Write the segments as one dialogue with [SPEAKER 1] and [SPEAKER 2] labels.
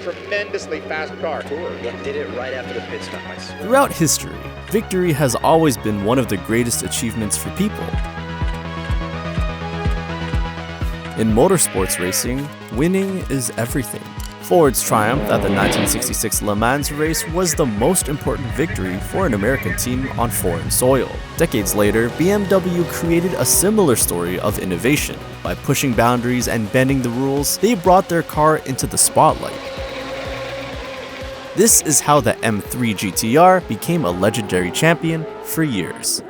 [SPEAKER 1] tremendously fast car.
[SPEAKER 2] It did it right after the pit stop.
[SPEAKER 3] Throughout history, victory has always been one of the greatest achievements for people. In motorsports racing, winning is everything. Ford's triumph at the 1966 Le Mans race was the most important victory for an American team on foreign soil. Decades later, BMW created a similar story of innovation. By pushing boundaries and bending the rules, they brought their car into the spotlight. This is how the M3 GTR became a legendary champion for years.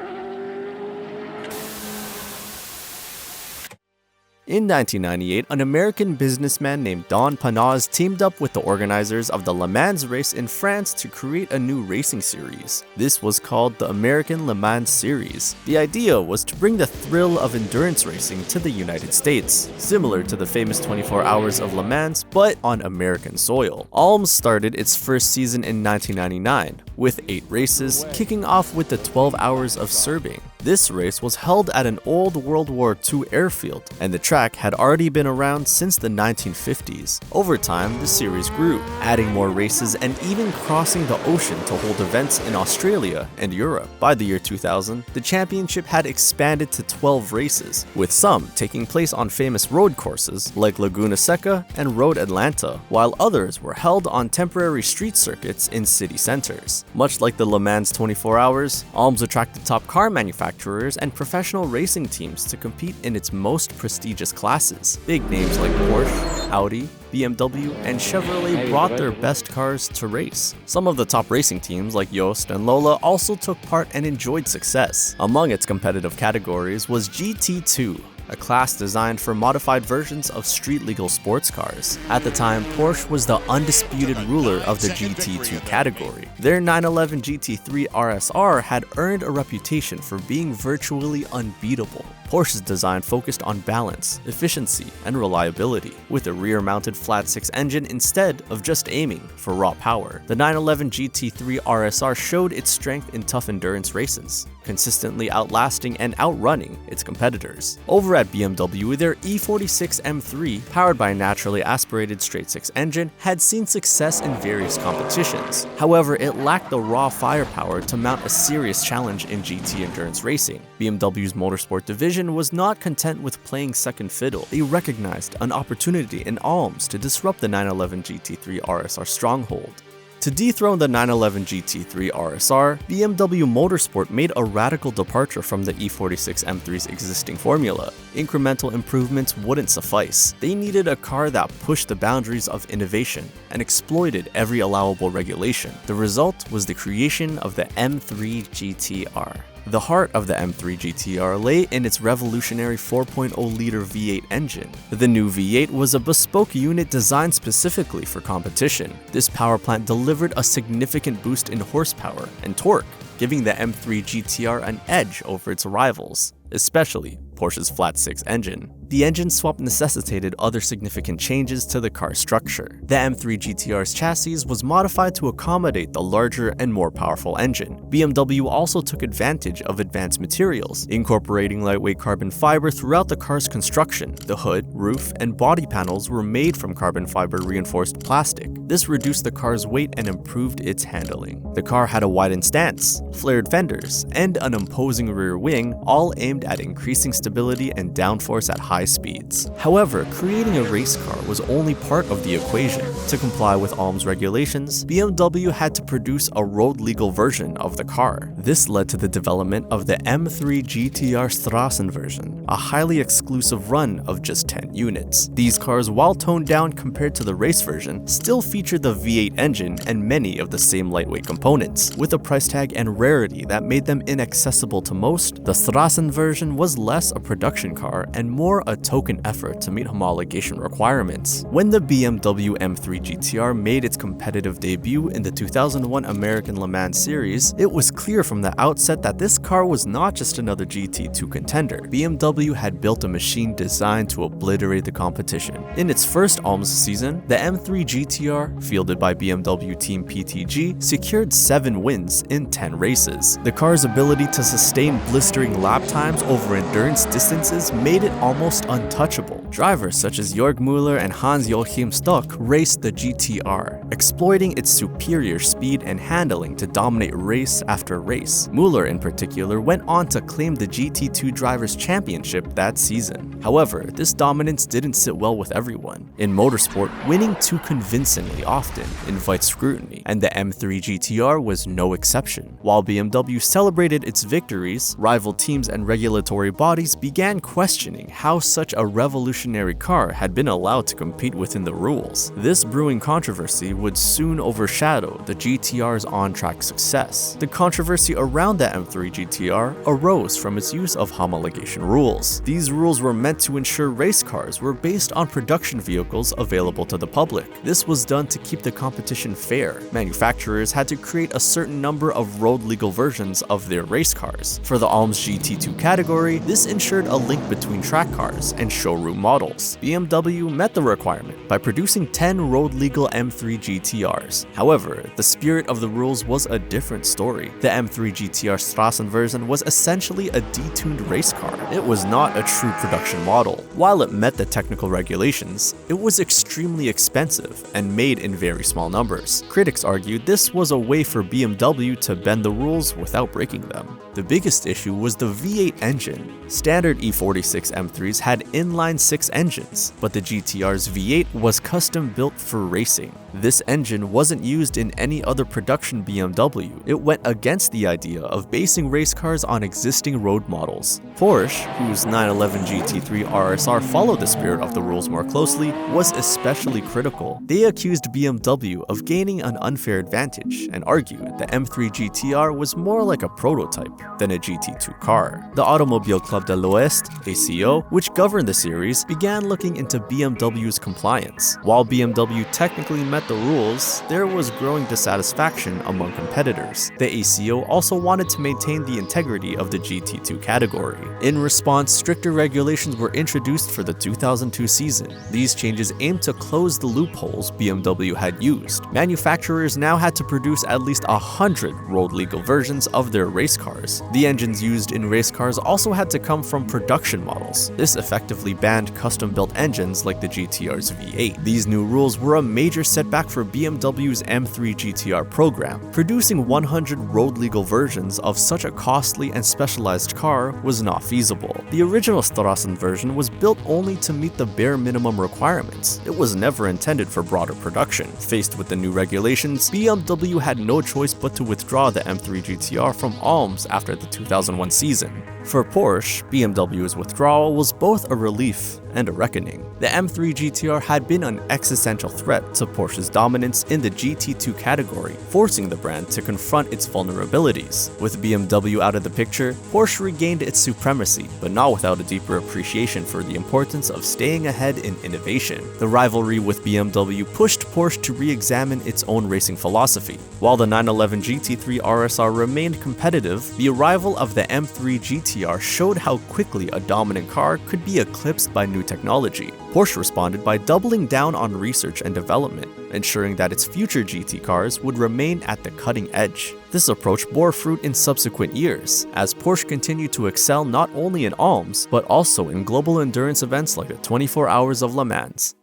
[SPEAKER 3] In 1998, an American businessman named Don Panaz teamed up with the organizers of the Le Mans race in France to create a new racing series. This was called the American Le Mans Series. The idea was to bring the thrill of endurance racing to the United States, similar to the famous 24 Hours of Le Mans, but on American soil. Alms started its first season in 1999, with 8 races, kicking off with the 12 Hours of Sebring. This race was held at an old World War II airfield, and the track had already been around since the 1950s. Over time, the series grew, adding more races and even crossing the ocean to hold events in Australia and Europe. By the year 2000, the championship had expanded to 12 races, with some taking place on famous road courses like Laguna Seca and Road Atlanta, while others were held on temporary street circuits in city centers. Much like the Le Mans 24 Hours, Alms attracted top car manufacturers and professional racing teams to compete in its most prestigious classes. Big names like Porsche, Audi, BMW, and Chevrolet brought their best cars to race. Some of the top racing teams like Yost and Lola also took part and enjoyed success. Among its competitive categories was GT2, a class designed for modified versions of street-legal sports cars. At the time, Porsche was the undisputed ruler of the GT2 category. Their 911 GT3 RSR had earned a reputation for being virtually unbeatable. Porsche's design focused on balance, efficiency, and reliability, with a rear-mounted flat-six engine instead of just aiming for raw power. The 911 GT3 RSR showed its strength in tough endurance races, consistently outlasting and outrunning its competitors. Over at BMW, their E46 M3, powered by a naturally aspirated straight-six engine, had seen success in various competitions. However, it lacked the raw firepower to mount a serious challenge in GT endurance racing. BMW's Motorsport division was not content with playing second fiddle. They recognized an opportunity in Alms to disrupt the 911 GT3 RSR stronghold. To dethrone the 911 GT3 RSR, BMW Motorsport made a radical departure from the E46 M3's existing formula. Incremental improvements wouldn't suffice. They needed a car that pushed the boundaries of innovation and exploited every allowable regulation. The result was the creation of the M3 GTR. The heart of the M3 GTR lay in its revolutionary 4.0-liter V8 engine. The new V8 was a bespoke unit designed specifically for competition. This power plant delivered a significant boost in horsepower and torque, giving the M3 GTR an edge over its rivals, especially Porsche's flat-six engine. The engine swap necessitated other significant changes to the car's structure. The M3 GTR's chassis was modified to accommodate the larger and more powerful engine. BMW also took advantage of advanced materials, incorporating lightweight carbon fiber throughout the car's construction. The hood, roof, and body panels were made from carbon fiber reinforced plastic. This reduced the car's weight and improved its handling. The car had a widened stance, flared fenders, and an imposing rear wing, all aimed at increasing stability and downforce at high speeds. However, creating a race car was only part of the equation. To comply with Alms regulations, BMW had to produce a road-legal version of the car. This led to the development of the M3 GTR Strassen version, a highly exclusive run of just 10 units. These cars, while toned down compared to the race version, still featured the V8 engine and many of the same lightweight components. With a price tag and rarity that made them inaccessible to most, the Strassen version was less a production car and more a token effort to meet homologation requirements. When the BMW M3 GTR made its competitive debut in the 2001 American Le Mans Series, it was clear from the outset that this car was not just another GT2 contender. BMW had built a machine designed to obliterate the competition. In its first Alms season, the M3 GTR, fielded by BMW Team PTG, secured 7 wins in 10 races. The car's ability to sustain blistering lap times over endurance distances made it almost almost untouchable. Drivers such as Jörg Müller and Hans-Joachim Stuck raced the GTR, exploiting its superior speed and handling to dominate race after race. Müller in particular went on to claim the GT2 Drivers' Championship that season. However, this dominance didn't sit well with everyone. In motorsport, winning too convincingly often invites scrutiny, and the M3 GTR was no exception. While BMW celebrated its victories, rival teams and regulatory bodies began questioning how such a revolutionary car had been allowed to compete within the rules. This brewing controversy would soon overshadow the GTR's on-track success. The controversy around the M3 GTR arose from its use of homologation rules. These rules were meant to ensure race cars were based on production vehicles available to the public. This was done to keep the competition fair. Manufacturers had to create a certain number of road-legal versions of their race cars. For the Alms GT2 category, this ensured a link between track cars and showroom models. BMW met the requirement by producing 10 road-legal M3 GTRs. However, the spirit of the rules was a different story. The M3 GTR Strassen version was essentially a detuned race car. It was not a true production model. While it met the technical regulations, it was extremely expensive and made in very small numbers. Critics argued this was a way for BMW to bend the rules without breaking them. The biggest issue was the V8 engine. Standard E46 M3s had inline-6 engines, but the GTR's V8 was custom built for racing. This engine wasn't used in any other production BMW. It went against the idea of basing race cars on existing road models. Porsche, whose 911 GT3 RSR followed the spirit of the rules more closely, was especially critical. They accused BMW of gaining an unfair advantage and argued the M3 GTR was more like a prototype than a GT2 car. The Automobile Club de l'Ouest, ACO, which governed the series, began looking into BMW's compliance. While BMW technically met the rules, there was growing dissatisfaction among competitors. The ACO also wanted to maintain the integrity of the GT2 category. In response, stricter regulations were introduced for the 2002 season. These changes aimed to close the loopholes BMW had used. Manufacturers now had to produce at least 100 road-legal versions of their race cars. The engines used in race cars also had to come from production models. This effectively banned custom-built engines like the GTR's V8. These new rules were a major setback for BMW's M3 GTR program. Producing 100 road-legal versions of such a costly and specialized car was not feasible. The original Strassen version was built only to meet the bare minimum requirements. It was never intended for broader production. Faced with the new regulations, BMW had no choice but to withdraw the M3 GTR from Alms after the 2001 season. For Porsche, BMW's withdrawal was both a relief and a reckoning. The M3 GTR had been an existential threat to Porsche's dominance in the GT2 category, forcing the brand to confront its vulnerabilities. With BMW out of the picture, Porsche regained its supremacy, but not without a deeper appreciation for the importance of staying ahead in innovation. The rivalry with BMW pushed Porsche to re-examine its own racing philosophy. While the 911 GT3 RSR remained competitive, the arrival of the M3 GTR showed how quickly a dominant car could be eclipsed by new technology. Porsche responded by doubling down on research and development, ensuring that its future GT cars would remain at the cutting edge. This approach bore fruit in subsequent years, as Porsche continued to excel not only in Alms, but also in global endurance events like the 24 Hours of Le Mans.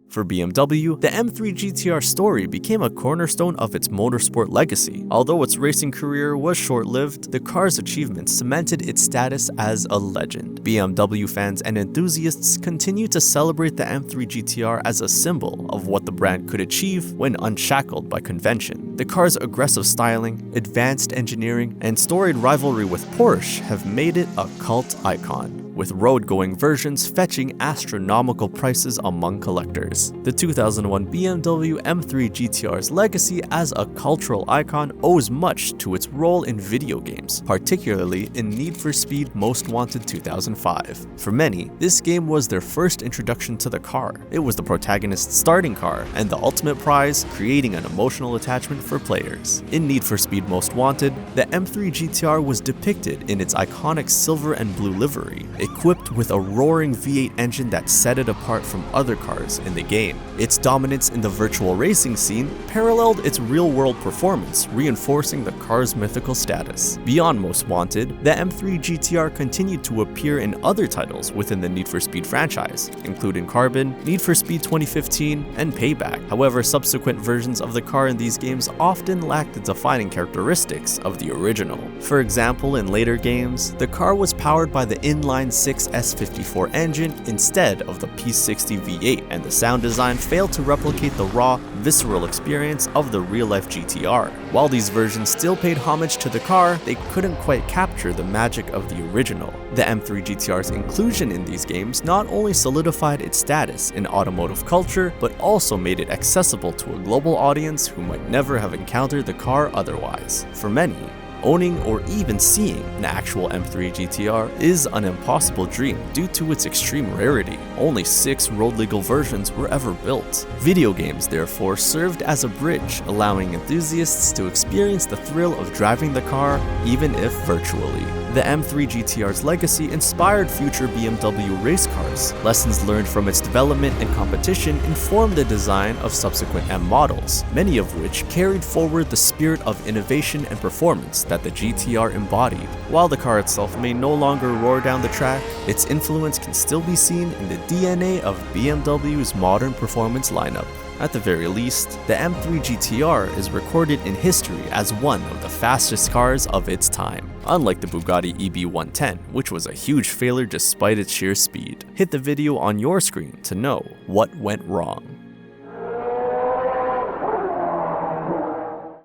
[SPEAKER 3] For BMW, the M3 GTR story became a cornerstone of its motorsport legacy. Although its racing career was short-lived, the car's achievements cemented its status as a legend. BMW fans and enthusiasts continue to celebrate the M3 GTR as a symbol of what the brand could achieve when unshackled by convention. The car's aggressive styling, advanced engineering, and storied rivalry with Porsche have made it a cult icon, with road-going versions fetching astronomical prices among collectors. The 2001 BMW M3 GTR's legacy as a cultural icon owes much to its role in video games, particularly in Need for Speed Most Wanted 2005. For many, this game was their first introduction to the car. It was the protagonist's starting car and the ultimate prize, creating an emotional attachment for players. In Need for Speed Most Wanted, the M3 GTR was depicted in its iconic silver and blue livery. equipped with a roaring V8 engine that set it apart from other cars in the game. Its dominance in the virtual racing scene paralleled its real-world performance, reinforcing the car's mythical status. Beyond Most Wanted, the M3 GTR continued to appear in other titles within the Need for Speed franchise, including Carbon, Need for Speed 2015, and Payback. However, subsequent versions of the car in these games often lacked the defining characteristics of the original. For example, in later games, the car was powered by the inline-6 S54 engine instead of the P60 V8, and the sound design failed to replicate the raw, visceral experience of the real-life GTR. While these versions still paid homage to the car, they couldn't quite capture the magic of the original. The M3 GTR's inclusion in these games not only solidified its status in automotive culture, but also made it accessible to a global audience who might never have encountered the car otherwise. For many, owning or even seeing an actual M3 GTR is an impossible dream due to its extreme rarity. Only 6 road-legal versions were ever built. Video games, therefore, served as a bridge, allowing enthusiasts to experience the thrill of driving the car, even if virtually. The M3 GTR's legacy inspired future BMW race cars. Lessons learned from its development and competition informed the design of subsequent M models, many of which carried forward the spirit of innovation and performance that the GTR embodied. While the car itself may no longer roar down the track, its influence can still be seen in the DNA of BMW's modern performance lineup. At the very least, the M3 GTR is recorded in history as one of the fastest cars of its time, unlike the Bugatti EB110, which was a huge failure despite its sheer speed. Hit the video on your screen to know what went wrong.